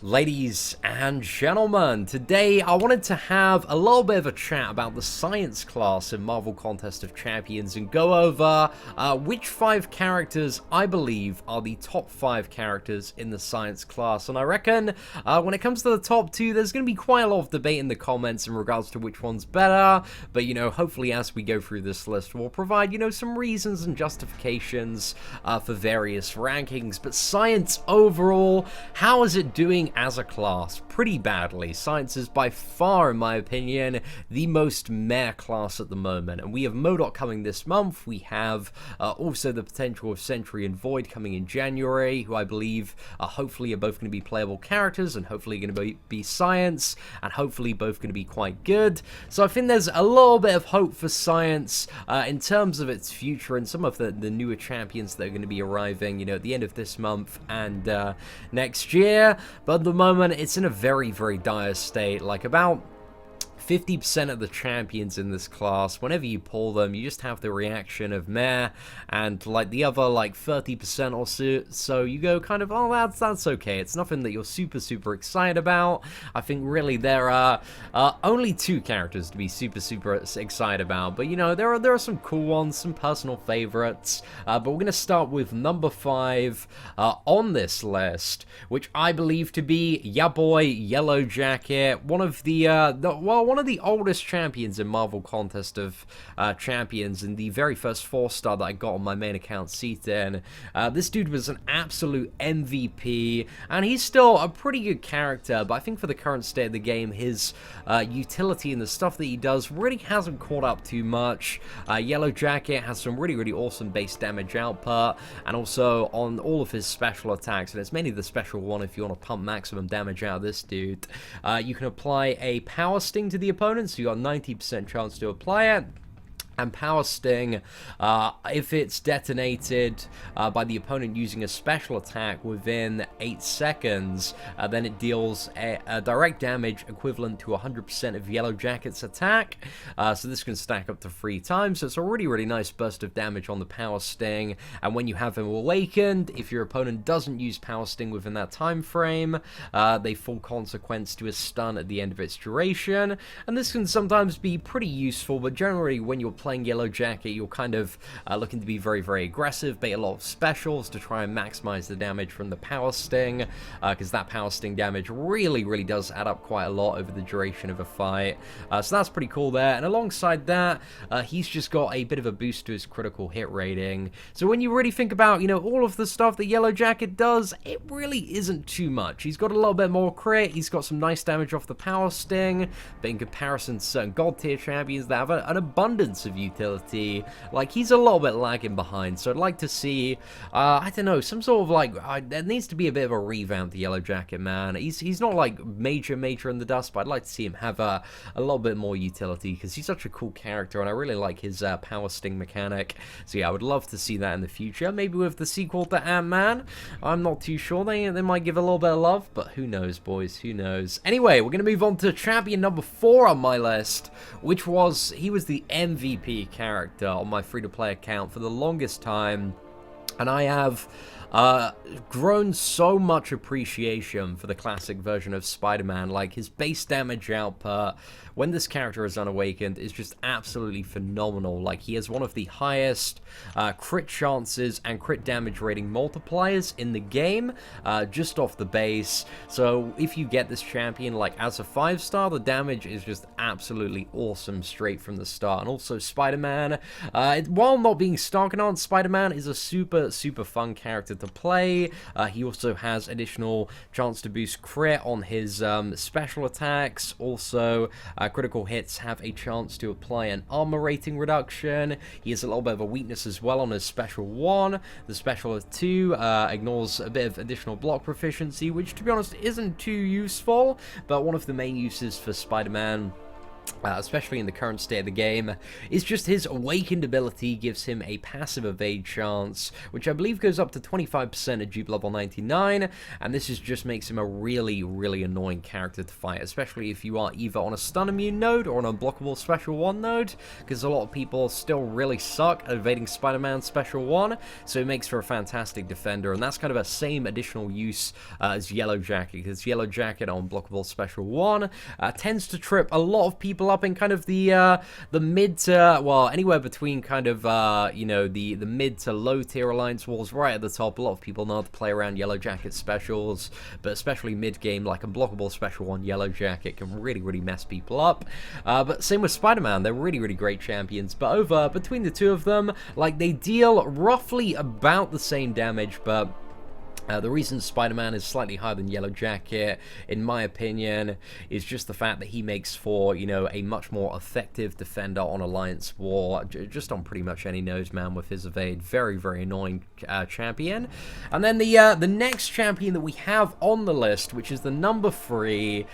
Ladies and gentlemen, today I wanted to have a little bit of a chat about the science class in Marvel Contest of Champions and go over which 5 characters I believe are the top 5 characters in the science class. And I reckon when it comes to the top 2, there's going to be quite a lot of debate in the comments in regards to which one's better. But, you know, hopefully as we go through this list, we'll provide, you know, some reasons and justifications for various rankings. But science overall, how is it doing as a class? Pretty badly. Science is by far, in my opinion, the most meh class at the moment. And we have MODOK coming this month. We have also the potential of Sentry and Void coming in January, who I believe hopefully are both going to be playable characters and hopefully going to be science and hopefully both going to be quite good. So I think there's a little bit of hope for science in terms of its future and some of the newer champions that are going to be arriving, you know, at the end of this month and next year. But at the moment, it's in a very, very dire state. Like about 50% of the champions in this class, whenever you pull them, you just have the reaction of meh, and like the other like 30% or so you go kind of, oh, that's okay. It's nothing that you're super excited about. I think really there are only 2 characters to be super excited about, but you know, there are some cool ones, some personal favorites, but we're gonna start with number 5 on this list, which I believe to be ya boy Yellow Jacket, one of the oldest champions in Marvel Contest of Champions, and the very first 4-star that I got on my main account, Seatin. This dude was an absolute MVP, and he's still a pretty good character, but I think for the current state of the game, his utility and the stuff that he does really hasn't caught up too much. Yellow Jacket has some really awesome base damage output, and also on all of his special attacks, and it's mainly the special one if you want to pump maximum damage out of this dude. You can apply a Power Sting to the opponent, so you got a 90% chance to apply it. And Power Sting, if it's detonated by the opponent using a special attack within 8 seconds, then it deals a direct damage equivalent to 100% of Yellow Jacket's attack. So this can stack up to 3 times. So it's a really nice burst of damage on the Power Sting. And when you have him awakened, if your opponent doesn't use Power Sting within that time frame, they fall consequence to a stun at the end of its duration. And this can sometimes be pretty useful, but generally when you're playing Yellow Jacket, you're kind of looking to be very aggressive, bait a lot of specials to try and maximize the damage from the Power Sting, because that Power Sting damage really does add up quite a lot over the duration of a fight. So that's pretty cool there, and alongside that, he's just got a bit of a boost to his critical hit rating. So when you really think about, you know, all of the stuff that Yellow Jacket does, it really isn't too much. He's got a little bit more crit, he's got some nice damage off the Power Sting, but in comparison to certain God tier champions that have an abundance of utility, like he's a little bit lagging behind. So I'd like to see, I don't know, some sort of like, there needs to be a bit of a revamp to Yellow Jacket, man. He's not like major in the dust, but I'd like to see him have a little bit more utility because he's such a cool character, and I really like his Power Sting mechanic. So yeah, I would love to see that in the future, maybe with the sequel to Ant-Man. I'm not too sure, they might give a little bit of love, but who knows, boys, who knows. Anyway, we're gonna move on to champion number 4 on my list, which was, he was the MVP character on my free-to-play account for the longest time, and I have grown so much appreciation for the classic version of Spider-Man. Like, his base damage output when this character is unawakened is just absolutely phenomenal. Like, he has one of the highest crit chances and crit damage rating multipliers in the game, just off the base. So if you get this champion like as a 5-star, the damage is just absolutely awesome straight from the start. And also Spider-Man, while not being Starkanaut, Spider-Man is a super fun character to play. He also has additional chance to boost crit on his special attacks. Also, critical hits have a chance to apply an armor rating reduction. He has a little bit of a weakness as well on his special 1. The special 2 ignores a bit of additional block proficiency, which to be honest isn't too useful, but one of the main uses for Spider-Man especially in the current state of the game, is just his awakened ability gives him a passive evade chance, which I believe goes up to 25% at dupe level 99, and this just makes him a really, really annoying character to fight, especially if you are either on a stun immune node or an unblockable special 1 node, because a lot of people still really suck at evading SpiderMan special 1, so it makes for a fantastic defender, and that's kind of a same additional use as Yellow Jacket, because Yellow Jacket on unblockable special 1 tends to trip a lot of people up in kind of the mid to, well, anywhere between kind of, you know, the mid to low tier alliance wars right at the top. A lot of people know how to play around Yellow Jacket specials, but especially mid game, like unblockable special 1 Yellow Jacket can really, really mess people up. But same with Spider-Man, they're really, really great champions, but between the two of them, like, they deal roughly about the same damage, but the reason Spider-Man is slightly higher than Yellow Jacket, in my opinion, is just the fact that he makes for, you know, a much more effective defender on Alliance War, just on pretty much any node, man, with his evade. Very, very annoying champion. And then the next champion that we have on the list, which is the number 3,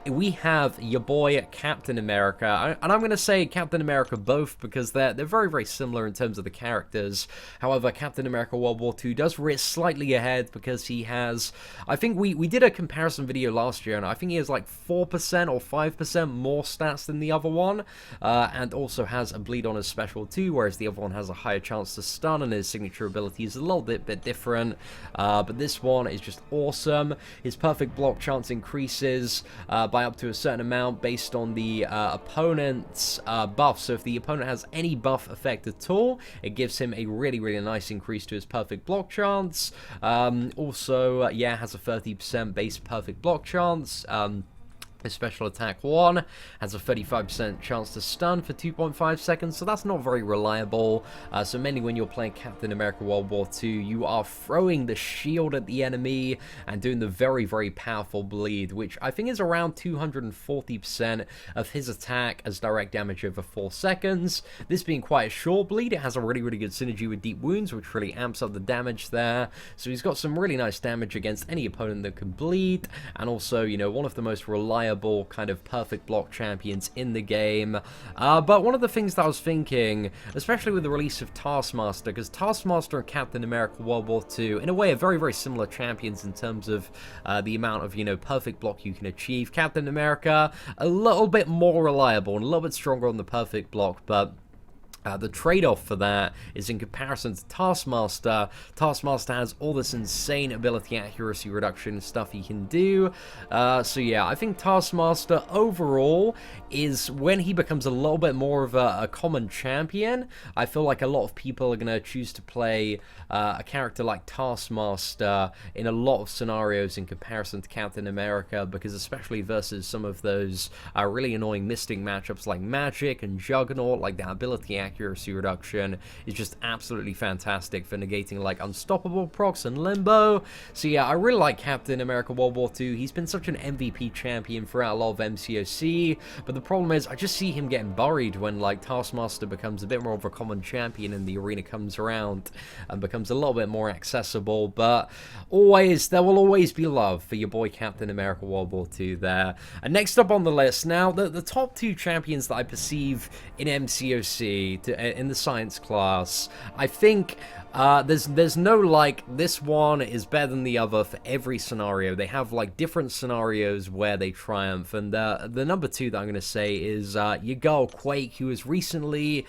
we have your boy Captain America. And I'm going to say Captain America both because they're very, very similar in terms of the characters. However, Captain America World War II does rear slightly ahead because he has, I think we did a comparison video last year, and I think he has like 4% or 5% more stats than the other one, and also has a bleed on his special too, whereas the other one has a higher chance to stun, and his signature ability is a little bit different, but this one is just awesome. His perfect block chance increases by up to a certain amount based on the opponent's buff, so if the opponent has any buff effect at all, it gives him a really, really nice increase to his perfect block chance. Also, yeah, has a 30% base perfect block chance. His special attack 1 has a 35% chance to stun for 2.5 seconds, so that's not very reliable. So mainly when you're playing Captain America World War II, you are throwing the shield at the enemy and doing the very, very powerful bleed, which I think is around 240% of his attack as direct damage over 4 seconds. This being quite a short bleed, it has a really, really good synergy with Deep Wounds, which really amps up the damage there. So he's got some really nice damage against any opponent that can bleed, and also, you know, one of the most reliable kind of perfect block champions in the game. But one of the things that I was thinking, especially with the release of Taskmaster, because Taskmaster and Captain America World War II, in a way, are very, very similar champions in terms of the amount of, you know, perfect block you can achieve. Captain America, a little bit more reliable and a little bit stronger on the perfect block, but the trade-off for that is in comparison to Taskmaster. Taskmaster has all this insane ability accuracy reduction stuff he can do. So yeah, I think Taskmaster overall is when he becomes a little bit more of a common champion. I feel like a lot of people are going to choose to play a character like Taskmaster in a lot of scenarios in comparison to Captain America, because especially versus some of those really annoying Mystic matchups like Magic and Juggernaut, like that ability accuracy reduction is just absolutely fantastic for negating like unstoppable procs and limbo. So yeah, I really like Captain America World War II. He's been such an MVP champion throughout a lot of MCOC, but the problem is I just see him getting buried when like Taskmaster becomes a bit more of a common champion and the arena comes around and becomes a little bit more accessible. But always, there will always be love for your boy Captain America World War II there. And next up on the list, now the top 2 champions that I perceive in MCOC in the science class, I think there's no like this one is better than the other for every scenario. They have like different scenarios where they triumph, and the number 2 that I'm going to say is your girl Quake, who has recently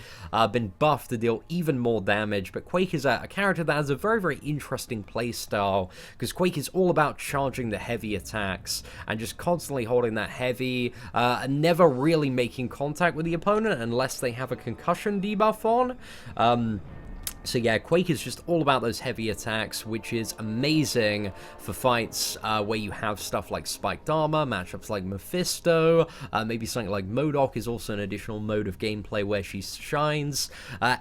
been buffed to deal even more damage. But Quake is a character that has a very, very interesting playstyle, because Quake is all about charging the heavy attacks and just constantly holding that heavy and never really making contact with the opponent unless they have a concussion debuff on. So yeah, Quake is just all about those heavy attacks, which is amazing for fights where you have stuff like spiked armor, matchups like Mephisto, maybe something like MODOK is also an additional mode of gameplay where she shines.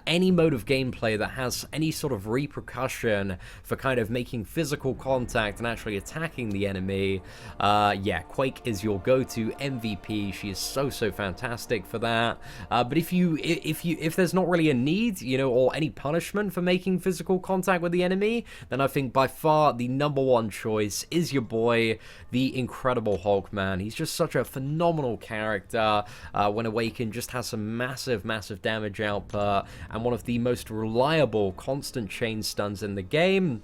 Any mode of gameplay that has any sort of repercussion for kind of making physical contact and actually attacking the enemy, yeah, Quake is your go-to MVP. She is so fantastic for that. But if there's not really a need, you know, or any punishment punishment for making physical contact with the enemy, then I think by far the #1 choice is your boy, the Incredible Hulk, man. He's just such a phenomenal character. When awakened, just has some massive damage output, and one of the most reliable constant chain stuns in the game.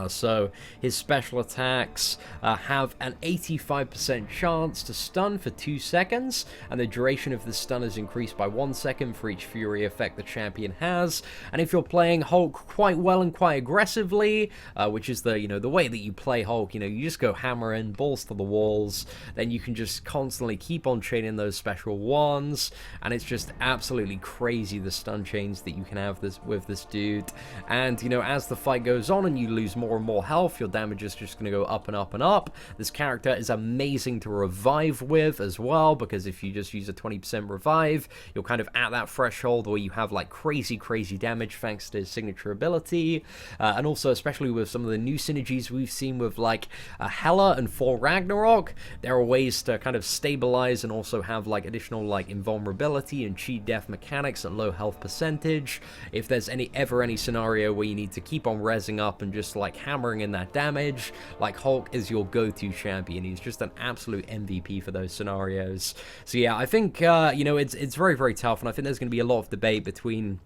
So his special attacks have an 85% chance to stun for 2 seconds, and the duration of the stun is increased by 1 second for each fury effect the champion has. And if you're playing Hulk quite well and quite aggressively, which is the the way that you play Hulk, you just go hammering balls to the walls, then you can just constantly keep on chaining those special ones, and it's just absolutely crazy the stun chains that you can have with this dude. And as the fight goes on and you lose more and more health, your damage is just going to go up and up and up. This character is amazing to revive with as well, because if you just use a 20% revive, you're kind of at that threshold where you have like crazy damage thanks to his signature ability. And also, especially with some of the new synergies we've seen with like Hela and Thor Ragnarok, there are ways to kind of stabilize and also have like additional like invulnerability and cheat death mechanics at low health percentage. If there's ever any scenario where you need to keep on rezzing up and just like hammering in that damage, like Hulk is your go-to champion. He's just an absolute MVP for those scenarios. So yeah, I think it's very tough, and I think there's going to be a lot of debate between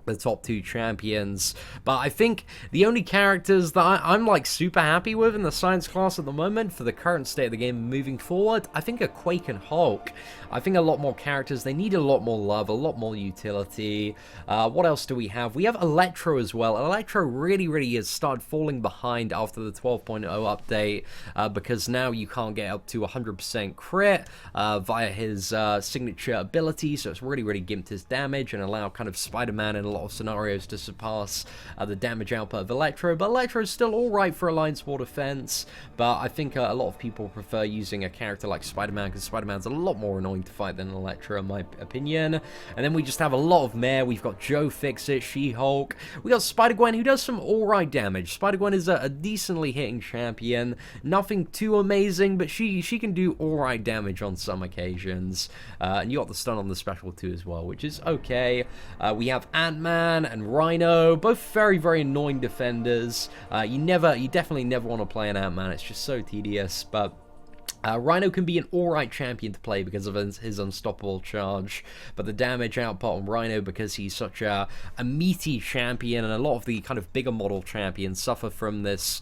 the top 2 champions, but I think the only characters that I'm like super happy with in the science class at the moment for the current state of the game moving forward, I think are Quake and Hulk. I think a lot more characters, they need a lot more love, a lot more utility. What else do we have? We have Electro as well. Electro really has started falling behind after the 12.0 update, because now you can't get up to 100% crit via his signature ability, so it's really gimped his damage and allow kind of SpiderMan in a lot of scenarios to surpass the damage output of Electro. But Electro is still alright for Alliance War defense, but I think a lot of people prefer using a character like SpiderMan, because SpiderMan's a lot more annoying to fight than Electro in my opinion. And then we just have a lot of meh. We've got Joe Fixit, She-Hulk, we got Spider-Gwen, who does some alright damage. Spider-Gwen is a decently hitting champion, nothing too amazing, but she can do alright damage on some occasions. And you got the stun on the special too as well, which is okay. We have Ant-Man and Rhino, both very annoying defenders. You definitely never want to play an Ant-Man, it's just so tedious, but Rhino can be an alright champion to play because of his unstoppable charge, but the damage output on Rhino, because he's such a meaty champion, and a lot of the kind of bigger model champions suffer from this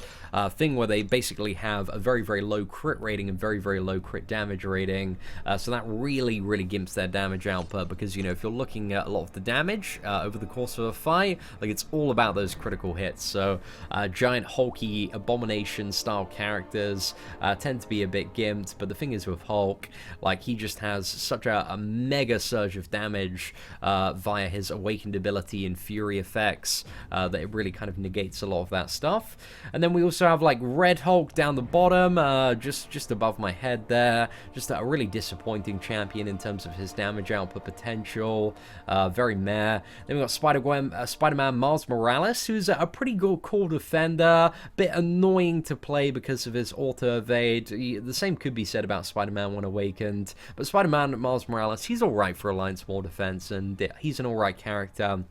thing where they basically have a very low crit rating and very low crit damage rating, so that really gimps their damage output, because if you're looking at a lot of the damage over the course of a fight, like it's all about those critical hits. So giant hulky abomination style characters tend to be a bit gimped. But the thing is with Hulk, like he just has such a mega surge of damage via his awakened ability and fury effects that it really kind of negates a lot of that stuff. And then we also have like Red Hulk down the bottom, just above my head there, just a really disappointing champion in terms of his damage output potential, very meh. Then we got Spider-Man Miles Morales, who's a pretty good cool defender, bit annoying to play because of his auto evade. The same could be said about Spider-Man when awakened, but Spider-Man Miles Morales, he's alright for Alliance War defense, and he's an alright character.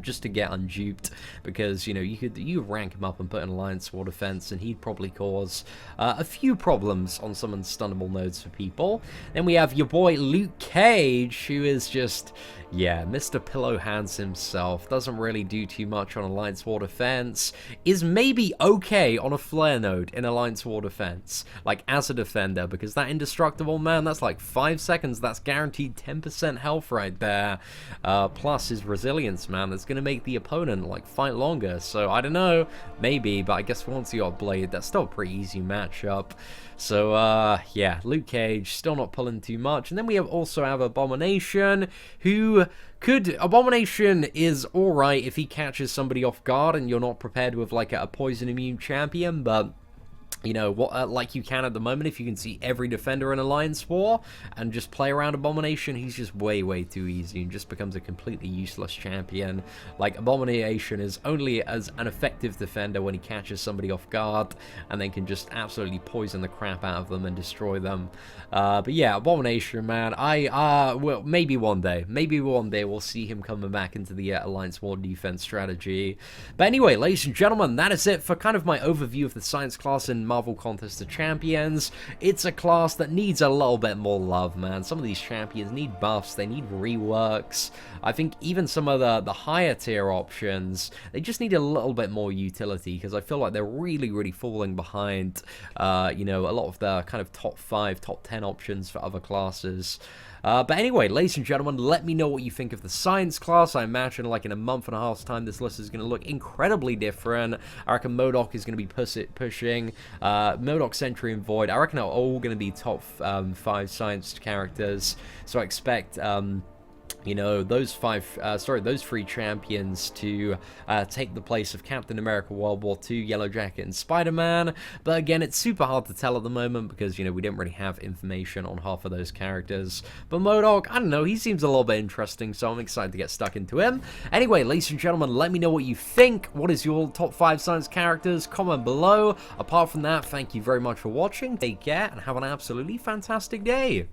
Just to get unduped, because you rank him up and put in Alliance War defense and he'd probably cause a few problems on some unstunnable nodes for people. Then we have your boy Luke Cage, who is just Mr. Pillow Hands himself. Doesn't really do too much on Alliance War defense, is maybe okay on a flare node in Alliance War defense, like as a defender, because that indestructible, man, that's like 5 seconds, that's guaranteed 10% health right there, plus his resilience, man, that's gonna make the opponent like fight longer. So I don't know, maybe, but I guess once you got Blade, that's still a pretty easy matchup. So Luke Cage still not pulling too much. And then we also have Abomination, who Abomination is alright if he catches somebody off guard and you're not prepared with like a poison immune champion, but you know, what like you can at the moment. If you can see every defender in Alliance War and just play around Abomination, he's just way too easy and just becomes a completely useless champion. Like, Abomination is only as an effective defender when he catches somebody off guard and then can just absolutely poison the crap out of them and destroy them. But yeah, Abomination, man, well, maybe one day we'll see him coming back into the Alliance War defense strategy. But anyway, ladies and gentlemen, that is it for kind of my overview of the Science class in Marvel Contest of Champions. It's a class that needs a little bit more love, man. Some of these champions need buffs, they need reworks. I think even some of the higher tier options, they just need a little bit more utility, because I feel like they're really falling behind, you know, a lot of the kind of top 5, top 10 options for other classes. But anyway, ladies and gentlemen, let me know what you think of the Science class. I imagine, like, in a month and a half's time, this list is going to look incredibly different. I reckon MODOK is going to be pushing. MODOK, Sentry, and Void, I reckon are all going to be top 5 Science characters. So I expect, you know, those 3 champions to take the place of Captain America, World War II, Yellow Jacket, and Spider-Man. But again, it's super hard to tell at the moment because, you know, we didn't really have information on half of those characters. But MODOK, I don't know, he seems a little bit interesting, so I'm excited to get stuck into him. Anyway, ladies and gentlemen, let me know what you think. What is your top 5 Science characters? Comment below. Apart from that, thank you very much for watching. Take care, and have an absolutely fantastic day.